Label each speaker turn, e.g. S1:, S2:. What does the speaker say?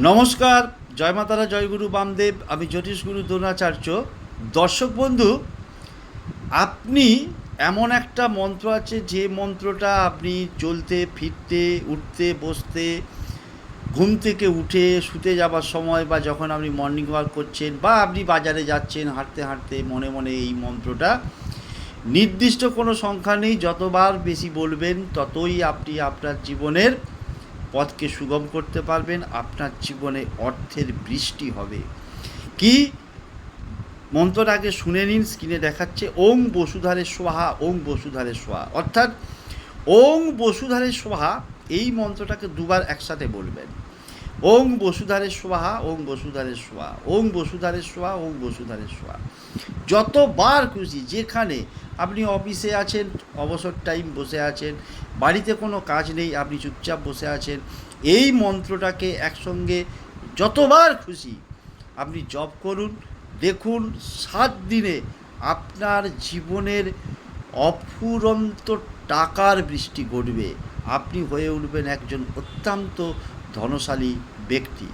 S1: নমস্কার, জয় মাতারা, জয় গুরু বামদেব। আমি জ্যোতিষগুরু দ্রোণাচার্য। দর্শক বন্ধু, আপনি এমন একটা মন্ত্র আছে যে মন্ত্রটা আপনি চলতে ফিরতে উঠতে বসতে ঘুম থেকে উঠে শুতে যাবার সময় বা যখন আপনি মর্নিং ওয়াক করছেন বা আপনি বাজারে যাচ্ছেন হাঁটতে হাঁটতে মনে মনে এই মন্ত্রটা নির্দিষ্ট কোনো সংখ্যা নেই, যতবার বেশি বলবেন ততই আপনি আপনার জীবনের পথকে সুগম করতে পারবেন। আপনার জীবনে অর্থের বৃষ্টি হবে। কি মন্ত্রটা আগে শুনে নিন, স্ক্রিনে দেখাচ্ছে ওং বসুধারে সোহা, ওং বসুধারে সোহা। অর্থাৎ ওং বসুধারে সোহা, এই মন্ত্রটাকে দুবার একসাথে বলবেন। ওং বসুধারে সোহা, ওং বসুধারে সোহা, ওং বসুধারে সোহা, ওং বসুধারে সোহা। যতবার খুশি, যেখানে আপনি অফিসে আছেন, অবসর টাইম বসে আছেন, বাড়িতে কোনো কাজ নেই, আপনি চুপচাপ বসে আছেন, এই মন্ত্রটাকে একসঙ্গে যতবার খুশি আপনি জপ করুন। দেখুন 7 দিনে আপনার জীবনের অফুরন্ত টাকার বৃষ্টি ঘটবে। আপনি হয়ে উঠবেন একজন অত্যন্ত ধনশালী ব্যক্তি।